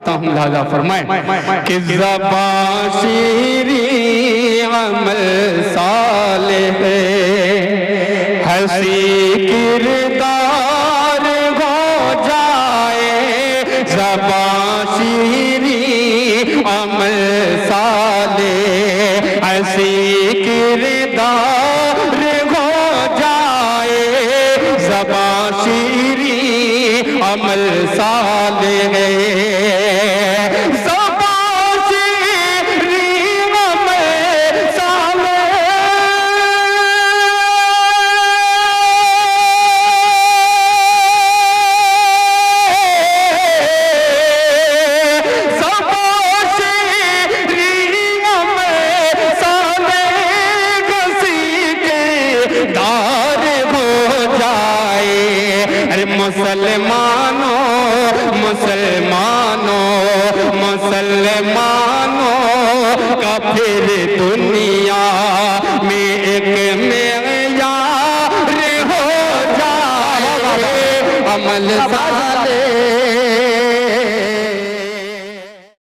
लिहाजा फरमाए कि ज़बान शीरी अमल सालिह हसी किरदार हो जाए। ज़बान शीरी अमल सालिह हसी किरदार हो जाए। ज़बान शीरी अमल सालिह मुसलमानों मुसलमानों मुसलमानों का फिर दुनिया में एक मेयार हो जाए। अमल साले